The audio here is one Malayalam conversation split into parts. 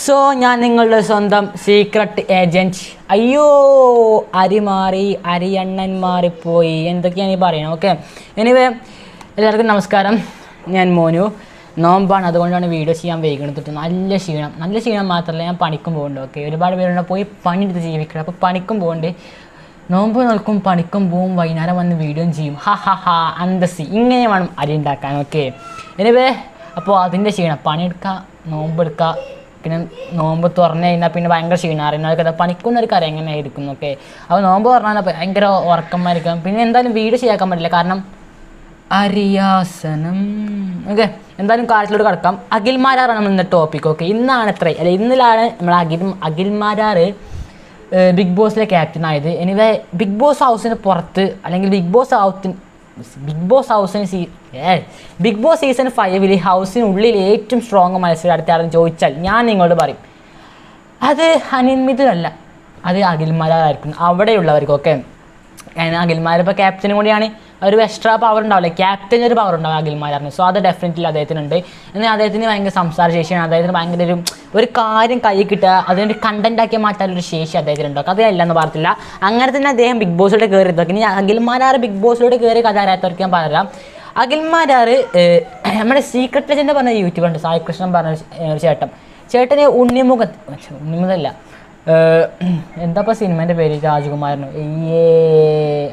സോ ഞാൻ നിങ്ങളുടെ സ്വന്തം സീക്രട്ട് ഏജൻറ്റ്. അയ്യോ, അരി മാറി, അരിയണ്ണൻ മാറിപ്പോയി, എന്തൊക്കെയാണ് ഈ പറയുന്നത്. ഓക്കെ, എനിവേ എല്ലാവർക്കും നമസ്കാരം. ഞാൻ മോനു. നോമ്പാണ്, അതുകൊണ്ടാണ് വീഡിയോ ചെയ്യാൻ വൈകുന്നത്. നല്ല ക്ഷീണം മാത്രമല്ല, ഞാൻ പണിക്കും പോകുന്നുണ്ട്. ഓക്കെ, ഒരുപാട് പേരുണ്ട് പോയി പണിയെടുത്ത് ജീവിക്കണം. അപ്പോൾ പണിക്കും പോകുന്നുണ്ട്, നോമ്പ് നോക്കും, പണിക്കും പോവും, വൈകുന്നേരം വന്ന് വീഡിയോ ചെയ്യും. അന്തസ്സി ഇങ്ങനെ വേണം അരി ഉണ്ടാക്കാൻ. ഓക്കെ, എനിവേ അപ്പോൾ അതിൻ്റെ ക്ഷീണം, പണിയെടുക്കുക, നോമ്പെടുക്കുക, പിന്നെ നോമ്പ് തുറന്നു കഴിഞ്ഞാൽ പിന്നെ ഭയങ്കര ക്ഷീണം. അറിയുന്നവർക്കത് പണിക്കുന്നവർക്ക് അറിയാം എങ്ങനെ ആയിരിക്കും. ഓക്കെ, അപ്പോൾ നോമ്പ് പറഞ്ഞാൽ ഭയങ്കര ഉറക്കമായിരിക്കും. പിന്നെ എന്തായാലും വീഡിയോ ചെയ്യാൻ പറ്റില്ല, കാരണം അരിയാസനം. ഓക്കെ, എന്തായാലും കാര്യത്തിലോട്ട് കിടക്കാം. അഖിൽമാരാറാണ് നമ്മൾ ഇന്നത്തെ ടോപ്പിക്. ഓക്കെ, ഇന്നലാണ് നമ്മൾ അഖിൽമാരാർ ബിഗ് ബോസിലെ ക്യാപ്റ്റൻ ആയത്. എനിവേ ബിഗ് ബോസ് ഹൗസിന് പുറത്ത്, അല്ലെങ്കിൽ ബിഗ് ബോസ് സീസൺ 5 ഹൗസിനുള്ളിൽ ഏറ്റവും സ്ട്രോങ് മത്സരം അടുത്താണെന്ന് ചോദിച്ചാൽ ഞാൻ നിങ്ങളോട് പറയും അത് അനിയന്മിതല്ല, അത് അഖിൽമാരായിരിക്കും. അവിടെയുള്ളവർക്കൊക്കെ അഖിൽമാർ ഇപ്പോൾ ക്യാപ്റ്റനും കൂടിയാണ്, ഒരു എക്സ്ട്രാ പവർ ഉണ്ടാവില്ല, ക്യാപ്റ്റന് ഒരു പവർ ഉണ്ടാവും അഖിൽമാരാറിന്. സോ അത് ഡെഫിനറ്റ്ലി അദ്ദേഹത്തിനുണ്ട്. എന്നാൽ അദ്ദേഹത്തിന് ഭയങ്കര സംസാര ശേഷിയാണ്, അദ്ദേഹത്തിന് ഭയങ്കര ഒരു കാര്യം കൈ കിട്ടുക, അതിനൊരു കണ്ടൻറ്റാക്കി മാറ്റാനൊരു ശേഷി അദ്ദേഹത്തിനുണ്ടാവും. അത് ഇല്ലെന്ന് പറഞ്ഞില്ല. അങ്ങനെ തന്നെ അദ്ദേഹം ബിഗ് ബോസിലൂടെ കയറിയതൊക്കെ. ഇനി അഖിൽമാരാർ ബിഗ് ബോസിലൂടെ കയറി കഥ അറിയാത്തവർക്ക് ഞാൻ പറയാം. അഖിൽമാരാർ നമ്മുടെ സീക്രട്ട് ഏജന്റ് പറഞ്ഞ യൂട്യൂബുണ്ട്, സായി കൃഷ്ണൻ പറഞ്ഞ ചേട്ടന് ഉണ്ണിമുഖല്ല, എന്താ സിനിമേൻ്റെ പേര്, രാജകുമാരനോ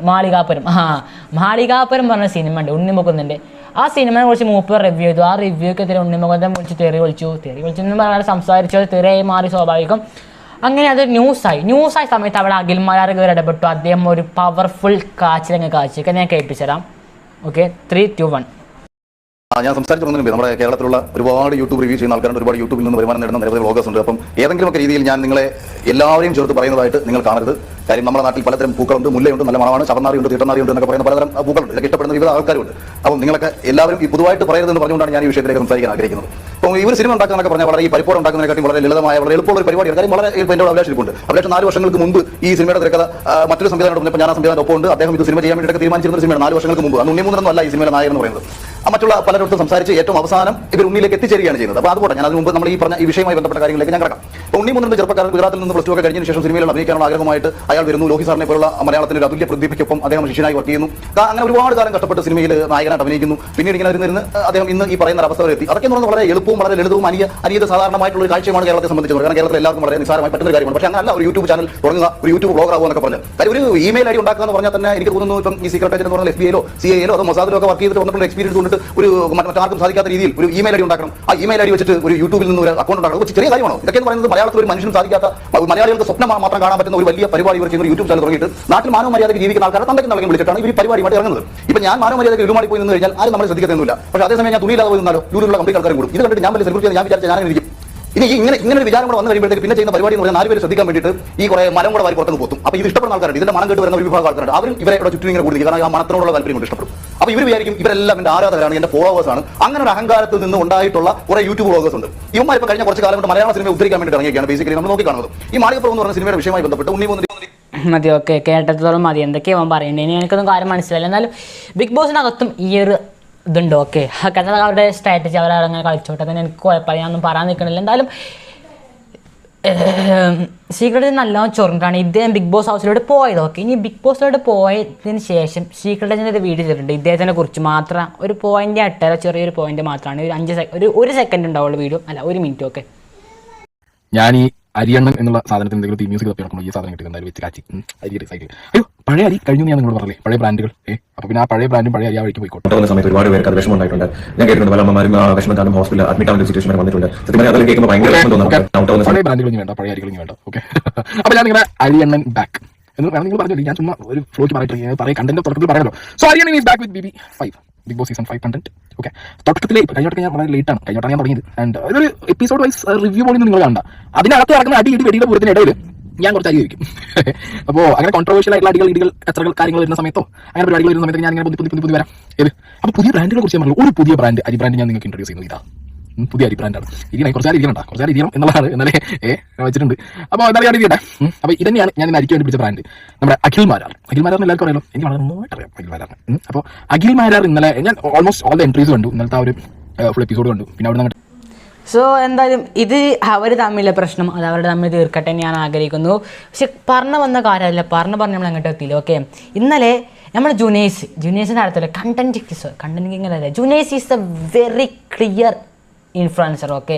മാളികാപ്പുരം പറഞ്ഞ സിനിമ ഉണ്ട്, ഉണ്ണിമുഖത്തിൻ്റെ. ആ സിനിമയെ കുറിച്ച് മൂപ്പർ റിവ്യൂ ചെയ്തു. ആ റിവ്യൂക്കെതിരെ ഉണ്ണിമുഖത്തെ വിളിച്ച് തെറി വിളിച്ചെന്ന് പറഞ്ഞാൽ സംസാരിച്ചത് തെറിയായി മാറി, സ്വാഭാവികം. അങ്ങനെ അത് ന്യൂസായ സമയത്ത് അവിടെ അഖിൽമാരാർ കയറി ഇടപെട്ടു. അദ്ദേഹം ഒരു പവർഫുൾ കാച്ചിലങ്ങ് കാച്ചിയൊക്കെ ഞാൻ കേൾപ്പിച്ചുതരാം. ഓക്കെ, 3, 2, 1. ഞാൻ സംസാരിച്ചു തുടങ്ങുന്നുണ്ട്. നമ്മുടെ കേരളത്തിലുള്ള ഒരുപാട് യൂട്യൂബ് റിവ്യൂ ചെയ്യുന്ന ആൾക്കാരുണ്ട്, ഒരുപാട് യൂട്യൂബിൽ നിന്ന് വരുമാനം നേടുന്ന നിരവധി വ്ളോഗേഴ്സ് ഉണ്ട്. അപ്പം ഏതെങ്കിലുമൊക്കെ രീതിയിൽ ഞാൻ നിങ്ങളെ എല്ലാവരെയും ചേർത്ത് പറയുന്നതായിട്ട് നിങ്ങൾ കാണരുത്. കാര്യം നമ്മുടെ നാട്ടിൽ പലതരം പൂക്കളുണ്ട്, മുല്ലയുണ്ട്, നല്ല മണമാണ്, ചവന്നാറിയുണ്ട്, തീട്ടനാറിയുണ്ട് എന്നൊക്കെ പറയുന്ന പലതരം പൂക്കളുണ്ട്. ഇതൊക്കെ ഇഷ്ടപ്പെടുന്ന വിവിധ ആൾക്കാരുണ്ട്. അപ്പം നിങ്ങളൊക്കെ എല്ലാവരും ഈ പൊതുവായിട്ട് പറയരുതെന്ന് പറഞ്ഞുകൊണ്ടാണ് ഞാൻ ഈ വിഷയത്തിലേക്ക് സംസാരിക്കാൻ ആഗ്രഹിക്കുന്നത്. അപ്പോൾ ഇവർ സിനിമ ഉണ്ടാക്കുന്നതൊക്കെ പറഞ്ഞാൽ വളരെ ഈ പരിപ്പോട് ഉണ്ടാക്കുന്നതിനെക്കാട്ടി വളരെ ലളിതമായ, വളരെ എളുപ്പമുള്ള ഒരു പരിപാടിയാണ്. കാര്യം വളരെ എന്നോട് അഭിലാഷിപ്പുണ്ട്. അഭിലാഷം 4 വർഷങ്ങൾക്ക് മുമ്പ് ഈ സിനിമയുടെ തിരക്കഥ മറ്റൊരു സംവിധാനം, ഇപ്പോൾ ഞാൻ ആ സംവിധാനം ഒപ്പം ഉണ്ട്. അദ്ദേഹം ഇത് സിനിമ ചെയ്യാൻ വേണ്ടിയിട്ട് തീരുമാനിച്ചിരുന്ന സിനിമയാണ് 4 വർഷങ്ങൾക്ക് മുമ്പ്. അന്ന് ഉണ്ണിമൂന്നൊന്നും അല്ല ഈ സിനിമയുടെ നായകൻ എന്ന് പറയുന്നത്. മറ്റുള്ള പലരോടും സംസാരിച്ച് ഏറ്റവും അവസാനം ഇവർ ഉണ്ണിയിലേക്ക് എത്തിച്ചേരുകയാണ് ചെയ്യുന്നത്. അപ്പോൾ അതുകൊണ്ട് ഞാൻ അതിന് മുമ്പ് നമ്മൾ ഈ പറഞ്ഞ ഈ വിഷയവുമായി ബന്ധപ്പെട്ട കാര്യങ്ങളിലേക്ക് ഞാൻ കിടക്കാം. അപ്പോൾ ഉണ്ണിമൂന്നിന്റെ ചെറുപ്പക്കാരൻ ഗുജറാത്തിൽ നിന്ന് +2 ഒക്കെ കഴിഞ്ഞതിന് ശേഷം സിനിമയിൽ അഭിനയിക്കാനുള്ള ആഗ്രഹമായിട്ട് അയാൾ വരുന്നു. ലോഹി സാറിനെ പോലുള്ള മലയാളത്തിന്റെ ഒരു അതുല്യ പ്രതിഭയ്ക്കൊപ്പം അദ്ദേഹം ശിഷ്യനായി വർക്ക് ചെയ്യുന്നു. അങ്ങനെ ഒരുപാട് കാലം കഷ്ടപ്പെട്ട് സിനിമയിൽ നായകനായിട്ട് അഭിനയിക്കുന്നു. പിന്നീട് ഇങ്ങനെ ഇരുന്ന് അദ്ദേഹം ഇന്ന് ഈ പറയുന്ന അവസ്ഥ വരെ എത്തി. അതൊക്കെ എന്ന് പറഞ്ഞാൽ വളരെ എളുപ്പവും വളരെ ലളിതവും അനിയത സാധാരണമായിട്ടുള്ള ഒരു കാഴ്ചയാണ് കേരളത്തെ സംബന്ധിച്ചത്. കാരണം കേരളത്തിൽ എല്ലാവർക്കും വളരെ നിസ്സാരമായി പറ്റുന്ന കാര്യമാണ്. പക്ഷേ അങ്ങനെയല്ല ഒരു യൂട്യൂബ് ചാനൽ തുടങ്ങുക, ഒരു യൂട്യൂബ് ബ്ലോഗർ ആകുക എന്നൊക്കെ പറഞ്ഞാൽ. കാര്യം ഒരു ഇമെയിൽ ഐഡി ഉണ്ടാക്കുക എന്ന് പറഞ്ഞാൽ തന്നെ എനിക്ക് തോന്നുന്നു ഇപ്പം ഈ സീക്രട്ട് ഏജന്റ് എന്ന് പറഞ്ഞാൽ FBI-ലോ CIA-ലോ അതോ മൊസാദിലോ ഒക്കെ വർക്ക് ചെയ്തിട്ട് വന്നിട്ടുള്ള എക്സ്പീരിയൻസ് കൊണ്ടിട്ട് ഒരു മറ്റാർക്കും സാധിക്കാത്ത രീതിയിൽ ഒരു ഇമെയിൽ ഐഡി ഉണ്ടാക്കണം. ആ ഇമെയിൽ ഐഡി വെച്ചിട്ട് ഒരു യൂട്യൂബിൽ നിന്ന് ഒരു അക്കൗണ്ട് ഉണ്ടാക്കണം. ചെറിയ കാര്യമാണോ ഇതൊക്കെ എന്ന് പറയുന്നത്? മലയാളത്തിൽ ഒരു മനുഷ്യനും സാധിക്കാത്ത, മലയാളികൾക്ക് സ്വപ്നം മാത്രം കാണാൻ പറ്റുന്ന ഒരു വലിയ പരിപാടി ഇവർ ചെയ്യുന്ന യൂട്യൂബ് ചാനൽ തുടങ്ങിയിട്ട് നാട്ടിൽ മാനവ മര്യാദയ്ക്ക് ജീവിക്കുന്ന ആൾക്കാരെ തന്തയ്ക്ക് നൽകി വിളിച്ചിട്ടാണ് ഇവർ പരിപാടിയായിട്ട് ഇറങ്ങുന്നത്. ഇപ്പം ഞാൻ മാനവ മര്യാദയ്ക്ക് ഒരുമാടി പോയി നിന്ന് കഴിഞ്ഞാൽ ആരും നമ്മളെ ശ്രദ്ധിക്കുന്നില്ല. പക്ഷേ അതേസമയം ഞാൻ തുണിയില്ലാതെ പോയി നിന്നാലോ യൂട്യൂബിലുള്ള കംപ്ലീറ്റ് ആൾക്കാരും കൂടും. ഇത് കണ്ടിട്ട് ഞാൻ വലിയ സെലിബ്രിറ്റി ഞാൻ വിചാരിച്ച ഞാനും ഇരിക്കും. ഇനി ഇങ്ങനെ ഒരു വിചാരം കൂടെ വന്നു കഴിയുമ്പോഴത്തേക്ക് പിന്നെ ചെയ്യുന്ന പരിപാടി എന്ന് പറഞ്ഞാൽ 4 പേര് ശ്രദ്ധിക്കാൻ വേണ്ടിയിട്ട് ഈ കുറേ മരം കൂടെ വാരി പുറത്തുനിന്ന് പോത്തും. അപ്പോൾ ഇത് ഇഷ്ടപ്പെടുന്ന ആൾക്കാരുണ്ട്, ഇതിന്റെ മണം കേട്ട് വരുന്ന ഒരു വിഭാഗം ആൾക്കാരുണ്ട്. അവരും ഇവരെ ഇവിടെ ചുറ്റും ഇങ്ങനെ കൂടുതൽ, കാരണം ആ മണത്തിനോടുള്ള താല്പര്യം കൊണ്ട് ഇഷ്ടപ്പെടും. അപ്പോൾ ഇവർ വിചാരിക്കും ഇവരെല്ലാം എന്റെ ആരാധകരാണ്, എന്റെ ഫോളോവേഴ്സ് ആണ്. അങ്ങനെ ഒരു അഹങ്കാരത്തിൽ നിന്ന് ഉണ്ടായിട്ടുള്ള കുറേ യൂട്യൂബ് വ്ളോഗേഴ്സ് ഉണ്ട്. ഇവന്മാർ ഇപ്പോൾ കഴിഞ്ഞ കുറച്ച് കാലം കൊണ്ട് മലയാള സിനിമ ഉദ്ധരിക്കാൻ വേണ്ടി ഇറങ്ങിയാണ് ബേസിക്കലി നമ്മൾ നോക്കി കാണുന്നത്. ഈ മാളികപ്പുറം എന്ന് പറഞ്ഞ സിനിമയുടെ വിഷയമായി ബന്ധപ്പെട്ട് മതി. ഓക്കെ, കേട്ടത്തോളം മതി. എന്തൊക്കെയാണ് പറയേണ്ടത്? ഇനി എനിക്കൊന്നും കാര്യം മനസ്സിലായില്ല. എന്നാലും ബിഗ് ബോസിനകത്തും ഈ ഒരു ഇതുണ്ട്. ഓക്കെ, കഥ അവരുടെ സ്ട്രാറ്റജി അവരങ്ങനെ കളിച്ചോട്ടെ, തന്നെ എനിക്ക് കുഴപ്പമില്ല, ഞാനൊന്നും പറയാൻ നിൽക്കണില്ല. എന്തായാലും സീക്രട്ട് നല്ലോണം ചൊറിഞ്ഞിട്ടാണ് ഇദ്ദേഹം ബിഗ് ബോസ് ഹൗസിലൂടെ പോയത്. ഓക്കെ, ഇനി ബിഗ് ബോസിലൂടെ പോയതിന് ശേഷം സീക്രട്ടിൻ്റെ ഒരു വീഡിയോ ചെയ്തിട്ടുണ്ട് ഇദ്ദേഹത്തിനെ കുറിച്ച് മാത്രം. ഒരു പോയിന്റ് ഇട്ടാലോ, ചെറിയൊരു പോയിന്റ് മാത്രമാണ്, ഒരു സെക്കൻഡ് ഉണ്ടാവുള്ളൂ വീഡിയോ, അല്ല 1 മിനിറ്റ്. ഓക്കെ, ഞാൻ ഈ അരിയണ്ണൻ എന്നുള്ള സാധനത്തിന് എന്തെങ്കിലും തീം മ്യൂസിക് തപ്പി നടക്കുമ്പോൾ ഈ സാധനം കിട്ടും, എന്തായാലും വെച്ച് കാച്ചി അരി റീസൈക്കിൾ. അയ്യോ, പഴയ അരി കഴിഞ്ഞു ഞാൻ നിങ്ങളോട് പറഞ്ഞേ, പഴയ ബ്രാൻഡുകൾ. അപ്പോൾ പിന്നെ ആ പഴയ ബ്രാൻഡും പഴയ അരി ആ വഴിക്ക് പോയിക്കോട്ടെ. സമയത്ത് ഒരുപാട് പേർക്ക് അത് വിഷമം ഉണ്ടായിട്ടുണ്ട്. ഞാൻ കേട്ടിട്ടുണ്ട് പല അമ്മമാരും വിഷമം കാരണം ഹോസ്പിറ്റലിൽ അഡ്മിറ്റ് ആവുന്ന സിറ്റുവേഷൻ വന്നിട്ടുണ്ട്. അതൊക്കെ കേൾക്കുമ്പോൾ ഭയങ്കര വിഷമം തോന്നുന്നു. പഴയ ബ്രാൻഡുകൾ വേണ്ട, പഴയ അരികൾ വേണ്ട. ഓക്കെ, അപ്പോൾ ഞാൻ നിങ്ങളുടെ അരിയണ്ണൻ ബാക്ക് എന്ന് നിങ്ങൾ പറഞ്ഞു. ഞാൻ ചുമ്മാ ഒരു ഫ്ലോയ്ക്ക് പറയും, കണ്ടന്റ് തുടക്കത്തിൽ പറയാമല്ലോ. സോ അരിയണ്ണൻ is back with BB5 Bigg Boss season 5 content. Okay, തുടക്കത്തിലേ കഴിഞ്ഞോട്ട് ഞാൻ വളരെ ലേറ്റാണ്, കഴിഞ്ഞോട്ടാണ് ഞാൻ തുടങ്ങിയത്. ആൻഡ് ഇതൊരു എപ്പിസോഡ് വൈസ് റിവ്യൂ പോലും നിങ്ങൾ കണ്ട. അതിനകത്ത് നടക്കുന്ന വെടിയുടെ പൂരത്തിനിടയിൽ ഞാൻ കുറച്ച് അരി കഴിക്കും. അപ്പോൾ അങ്ങനെ കോൺട്രവേഴ്ഷ്യൽ ആയിട്ടുള്ള ഇടികൾ കച്ചറകൾ കാര്യങ്ങൾ വരുന്ന സമയത്തോ അങ്ങനെ പരിപാടികൾ വരുന്ന സമയത്ത് ഞാൻ ഇങ്ങനെ പുതിയ വരാം. അപ്പോൾ പുതിയ ബ്രാൻഡുകളെ കുറിച്ച് പറഞ്ഞു. ഒരു പുതിയ ബ്രാൻഡ്, അരി ബ്രാൻഡ് ഞാൻ നിങ്ങൾക്ക് ഇൻട്രൊഡ്യൂസ് ചെയ്യുന്നത്. ഇതാ പുതിയ അരി ബ്രാൻഡാണ്. ഇരിക്കണം, കുറച്ചാൽ ഇരിക്കണം എന്നുള്ളതാണ് എന്നാലേ വെച്ചിട്ടുണ്ട്. അപ്പോൾ എന്തായാലും ഞാൻ ഇരിക്കട്ടെ. അപ്പോൾ ഇതന്നെയാണ് ഞാൻ അരിക്ക് വേണ്ടി പിടിച്ച ബ്രാൻഡ്, നമ്മുടെ അഖിൽമാരാർ. അഖിൽമാരാർ എല്ലാവർക്കും അറിയാലോ, എനിക്ക് വളരെ നന്നായിട്ട് അറിയാം അഖിൽമാരാർ. അപ്പോൾ അഖിൽമാരാർ ഇന്നലെ ഞാൻ ഓൾമോസ്റ്റ് ഓൾ ദ എൻട്രീസ് കണ്ടു. ഇന്നലത്തെ ആ ഒരു ഫുൾ എപ്പിസോഡ് കണ്ടു. പിന്നെ അവിടെ നിന്ന് സോ എന്തായാലും ഇത് അവർ തമ്മിലുള്ള പ്രശ്നം അത് അവരുടെ തമ്മിൽ തീർക്കട്ടെ ഞാൻ ആഗ്രഹിക്കുന്നു. പക്ഷെ വന്ന കാര്യമല്ല പറഞ്ഞ് നമ്മൾ അങ്ങോട്ട് എത്തിയില്ല. ഓക്കെ, ഇന്നലെ നമ്മൾ ജുനൈസിൻ്റെ അടുത്തല്ലേ കണ്ടന്റ് കിങ്ങല്ല. Junaiz is a very clear influencer. Okay,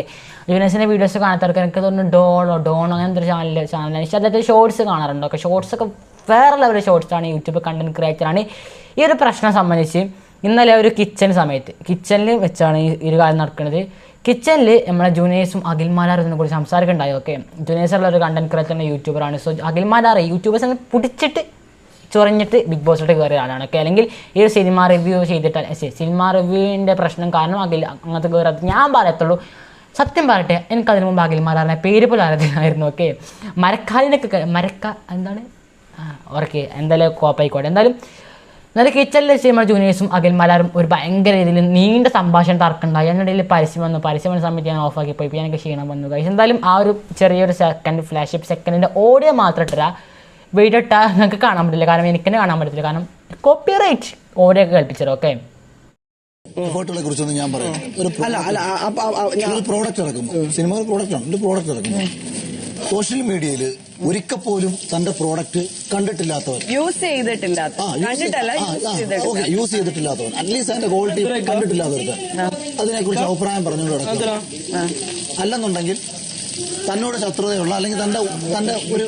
ജുനൈസിൻ്റെ വീഡിയോസ് കാണാത്തവർക്ക് എനിക്ക് തോന്നുന്നു ഡോണോ അങ്ങനത്തെ ഒരു ചാനലാണ്. പക്ഷേ അദ്ദേഹത്തെ ഷോർട്സ് കാണാറുണ്ട്. ഓക്കെ, ഷോർട്സൊക്കെ വേറെ ലെവൽ ഷോർട്സാണ്. യൂട്യൂബ് കണ്ടന്റ് ക്രിയേറ്ററാണ്. ഈ ഒരു പ്രശ്നം സംബന്ധിച്ച് ഇന്നലെ ഒരു കിച്ചണിൽ വെച്ചാണ് ഈ ഒരു കാര്യം നടക്കുന്നത്. കിച്ചണിൽ നമ്മളെ ജുനൈസും അഖിൽമാരാർ ഇതിനെക്കുറിച്ച് സംസാരിക്കുന്നുണ്ടായി. ഓക്കെ, ജുനൈസുള്ള ഒരു കണ്ടന്റ് ക്രിയേറ്ററിൻ്റെ യൂട്യൂബറാണ്. സോ അഖിൽമാരാർ യൂട്യൂബേഴ്സിനെ പിടിച്ചിട്ട് ചൊറിഞ്ഞിട്ട് ബിഗ് ബോസിലോട്ട് കയറിയ ആളാണ്. ഓക്കെ, അല്ലെങ്കിൽ ഈ ഒരു സിനിമ റിവ്യൂവിൻ്റെ പ്രശ്നം കാരണം അങ്ങനത്തെ കയറാത്ത ഞാൻ പറയത്തുള്ളൂ. സത്യം പറയട്ടെ, എനിക്കതിന് മുമ്പ് അഖിൽമാരാറിനെ പേര് പോലും അറിയത്തില്ലായിരുന്നു. ഓക്കെ, എന്താണ് ഓക്കെ എന്തായാലും കോപ്പായിക്കോട്ടെ. എന്തായാലും കിച്ചണിൽ വെച്ച് നമ്മൾ ജൂനിയേഴ്സും അഖിൽമാരാറും ഒരു ഭയങ്കര രീതിയിൽ നീണ്ട സംഭാഷണം തർക്കമുണ്ടായി. അതിനിടയിൽ പരസ്യം വന്ന സമയത്ത് ഞാൻ ഓഫാക്കി പോയി. എനിക്ക് ക്ഷീണം വന്നു. എന്തായാലും ആ ഒരു ചെറിയൊരു സെക്കൻഡിൻ്റെ ഓഡിയോ മാത്രം ഇട്ടാ വീഡിയോ ഇട്ടാൽ നിങ്ങൾക്ക് കാണാൻ പറ്റില്ല. കാരണം എനിക്ക് തന്നെ കാണാൻ പറ്റത്തില്ല. കാരണം കോപ്പിറൈറ്റ് ഓഡിയോ ഒക്കെ കേൾപ്പിച്ചത്. ഓക്കെ, ഫോട്ടോകളെ കുറിച്ചൊന്നും ഞാൻ പറയാം. ഒരു പ്രോഡക്റ്റ് ഇറക്കുമ്പോൾ സിനിമ പ്രോഡക്റ്റാണ്, ഒരു പ്രോഡക്റ്റ് ഇറക്കുമ്പോൾ സോഷ്യൽ മീഡിയയിൽ ഒരിക്കൽ പോലും തന്റെ പ്രോഡക്റ്റ് കണ്ടിട്ടില്ലാത്തവൻ, യൂസ് ചെയ്തിട്ടില്ലാത്തവൻ, അറ്റ്ലീസ്റ്റ് അതിന്റെ ക്വാളിറ്റി കണ്ടിട്ടില്ലാത്തവർക്ക് അതിനെക്കുറിച്ച് അഭിപ്രായം പറഞ്ഞുകൊണ്ട് നടക്കും. അല്ലെന്നുണ്ടെങ്കിൽ തന്നോട് ശത്രുതയുള്ള അല്ലെങ്കിൽ തന്റെ ഒരു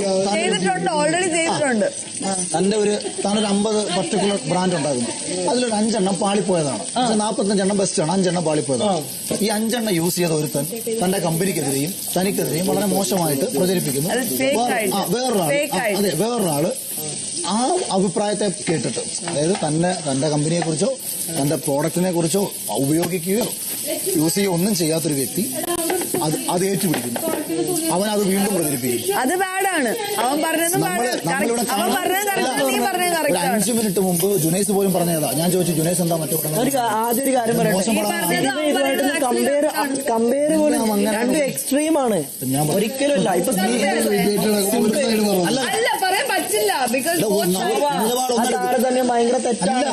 താനൊരു 50 പർട്ടിക്കുലർ ബ്രാൻഡ് ഉണ്ടാകുന്നു. അതിലൊരു 5 എണ്ണം പാളിപ്പോയതാണ്. പക്ഷെ 45 എണ്ണം ബെസ്റ്റ് ആണ്, 5 എണ്ണം പാളിപ്പോയതാണ്. ഈ 5 എണ്ണം യൂസ് ചെയ്ത ഒരുത്തൻ തന്റെ കമ്പനിക്കെതിരെയും തനിക്കെതിരെയും വളരെ മോശമായിട്ട് പ്രചരിപ്പിക്കുന്നു. വേറൊരാള് ആ അഭിപ്രായത്തെ കേട്ടിട്ട്, അതായത് തന്റെ കമ്പനിയെ കുറിച്ചോ തന്റെ പ്രോഡക്റ്റിനെ കുറിച്ചോ ഉപയോഗിക്കുകയോ യൂസ് ചെയ്യുകയോ ഒന്നും ചെയ്യാത്തൊരു വ്യക്തി അത് ഏറ്റുപിടിക്കുന്നു. അവൻ അത് വീണ്ടും പ്രചരിപ്പിക്കും. അത് ബാഡാണ്. അവൻ പറഞ്ഞത് 5 മിനിറ്റ് മുമ്പ് ജുനൈസ് പോലും പറഞ്ഞതാ. ഞാൻ ചോദിച്ചു ജുനൈസ് എന്താ മറ്റു ആദ്യം ഒരു കാര്യം കമ്പയർ പോലും രണ്ടും എക്സ്ട്രീം ആണ്. ഒരിക്കലും അല്ല. ഇപ്പൊ അല്ല പറയാൻ പറ്റില്ല. താരതമ്യം ഭയങ്കര തെറ്റാണ്.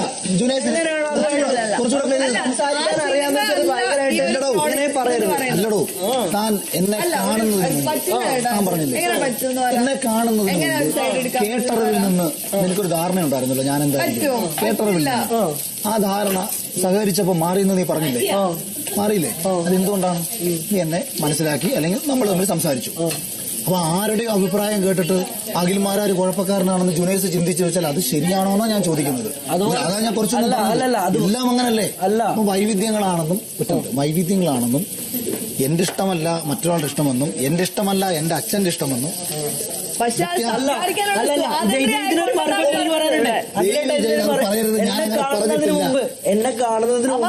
സംസാരിക്കാൻ അറിയാമെന്ന് ഭയങ്കരമായിട്ട് പറയരുത്. അല്ലടോ, താൻ എന്നെ കാണുന്നതിന് ഞാൻ പറഞ്ഞില്ലേ, എന്നെ കാണുന്നതിന് കേട്ടറിവിൽ നിന്ന് എനിക്കൊരു ധാരണ ഉണ്ടായിരുന്നല്ലോ ഞാൻ എന്തായാലും കേട്ടറിവിൽ നിന്ന്. ആ ധാരണ സഹകരിച്ചപ്പോ മാറിയെന്ന് നീ പറഞ്ഞില്ലേ? മാറിയില്ലേ? അതെന്തുകൊണ്ടാണ്? നീ എന്നെ മനസ്സിലാക്കി, അല്ലെങ്കിൽ നമ്മൾ തമ്മിൽ സംസാരിച്ചു. അപ്പൊ ആരുടെയും അഭിപ്രായം കേട്ടിട്ട് അഖിൽമാരാർ കുഴപ്പക്കാരനാണെന്ന് ജുനൈസ് ചിന്തിച്ചു വെച്ചാൽ അത് ശരിയാണോന്നാ ഞാൻ ചോദിക്കുന്നത്. അതാ ഞാൻ കുറച്ചൊന്നും എല്ലാം അങ്ങനല്ലേ. അപ്പൊ വൈവിധ്യങ്ങളാണെന്നും എന്റെ ഇഷ്ടമല്ല മറ്റൊരാളുടെ ഇഷ്ടമെന്നും എന്റെ ഇഷ്ടമല്ല എന്റെ അച്ഛന്റെ ഇഷ്ടമെന്നും എന്നെ കാണുന്നതിന് മുമ്പ്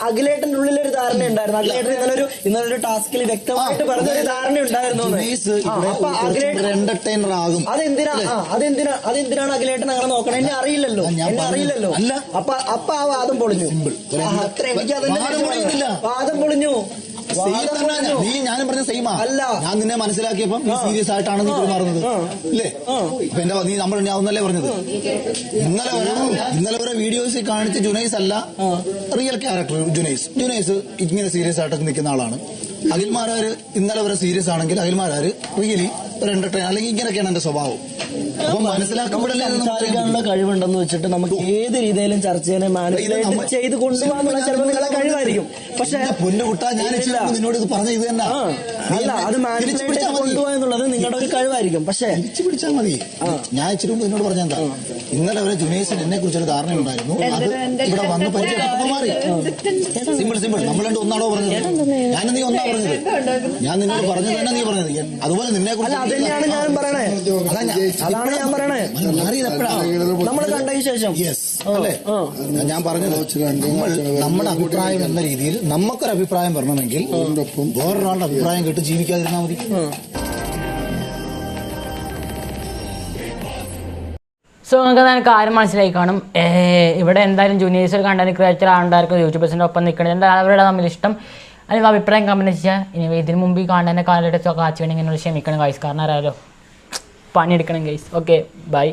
അഖിലേട്ടന്റെ ഉള്ളിലൊരു ധാരണ ഉണ്ടായിരുന്നു. അഖിലേട്ടൻ ഇന്നലൊരു ടാസ്കിൽ വ്യക്തമായിട്ട് പറഞ്ഞൊരു ധാരണ ഉണ്ടായിരുന്നു. അതെന്തിനാണ് അഖിലേട്ടൻ അങ്ങനെ നോക്കണം? എന്നെ അറിയില്ലല്ലോ. അപ്പൊ ആ വാദം പൊളിഞ്ഞു. വാദം പൊളിഞ്ഞു. നീ ഞാനും പറഞ്ഞ സെയിമാ. അല്ല, ഞാൻ നിന്നെ മനസ്സിലാക്കിയപ്പോ നീ സീരിയസ് ആയിട്ടാണ് നീ പെരുമാറുന്നത് അല്ലേ? അപ്പൊ നീ നമ്മൾ ഒന്നല്ലേ പറഞ്ഞത്? ഇന്നലെ വരെ വീഡിയോസിൽ കാണിച്ച ജുനൈസ് അല്ല റിയൽ ക്യാരക്ടർ ജുനൈസ് ഇങ്ങനെ സീരിയസ് ആയിട്ട് നിൽക്കുന്ന ആളാണ്. അഖിൽമാരാര് ഇന്നലെ വരെ സീരിയസ് ആണെങ്കിൽ അഖിൽമാരാര് റിയലി ഒരു എന്റർടൈൻ, അല്ലെങ്കിൽ ഇങ്ങനെയൊക്കെയാണ് എന്റെ സ്വഭാവം. അപ്പൊ മനസ്സിലാക്കുമ്പോഴല്ലേ സംസാരിക്കാനുള്ള കഴിവുണ്ടെന്ന് വെച്ചിട്ട് നമുക്ക് ഏത് രീതിയിലും ചർച്ചയെ മാനിപ്പുലേറ്റ് ചെയ്ത് കൊണ്ടുപോകാനുള്ള ചിലപ്പോൾ നിങ്ങളെ കഴിവായിരിക്കും. പക്ഷെ പൊന്നുകുട്ടാ, ഞാൻ നിന്നോട് ഇത് പറഞ്ഞ ഇത് തന്നെ അല്ല, അത് മാനിപ്പുലേറ്റ് കൊണ്ടുപോകുക എന്നുള്ളത് നിങ്ങളുടെ ഒരു കഴിവായിരിക്കും. പക്ഷെ തിരിച്ചു പിടിച്ചാൽ മതി. ഞാൻ ഇച്ചിരി മുമ്പ് നിന്നോട് പറഞ്ഞ എന്താ, ഇന്നലെ വരെ ജുനൈസിന് എന്നെ കുറിച്ചൊരു ധാരണ ഉണ്ടായിരുന്നു. അത് ഇവിടെ വന്ന് പരിചയപ്പെട്ടപ്പോ മാറി. സിമ്പിൾ നമ്മൾ രണ്ട് ഒന്നാണോ പറഞ്ഞത്? ഞാൻ നീ ഒന്നാ പറഞ്ഞത്. ഞാൻ നിന്നോട് പറഞ്ഞത് തന്നെ നീ പറഞ്ഞത്. അതുപോലെ നിന്നെ കുറിച്ച് അതന്നെയാണ് ഞാൻ പറയണേ. അതാണ് ഞാൻ പറയണേ. നമ്മൾ കണ്ടതിന് ശേഷം അല്ലേ ഞാൻ പറഞ്ഞത്, നമ്മുടെ അഭിപ്രായം എന്ന രീതിയിൽ നമുക്കൊരു അഭിപ്രായം വരണമെങ്കിൽ വേറൊരാളുടെ അഭിപ്രായം കേട്ട് ജീവിക്കാതിരുന്നാൽ മതി. സോ നിങ്ങൾക്ക് തന്നെ കാര്യം മനസ്സിലായി കാണും. ഇവിടെ എന്തായാലും ജൂനിയേഴ്സ് കണ്ടന്റ് ക്രിയേറ്റർ ആണ്ടായിരിക്കും യൂട്യൂബേഴ്സിൻ്റെ ഒപ്പം നിൽക്കുന്നത്. എന്തായാലും അവരുടെ തമ്മിൽ ഇഷ്ടം അല്ലെങ്കിൽ അഭിപ്രായം കമന്റ് ചെയ്യാം. ഇനി ഇതിന് മുമ്പ് ഈ കാണാൻ കാലഘട്ടത്തിൽ കാച്ചു വേണമെങ്കിൽ എന്നോട് ക്ഷമിക്കണം ഗൈസ്. കാരണം അറിയാലോ പണിയെടുക്കണം ഗൈസ്. Okay bye.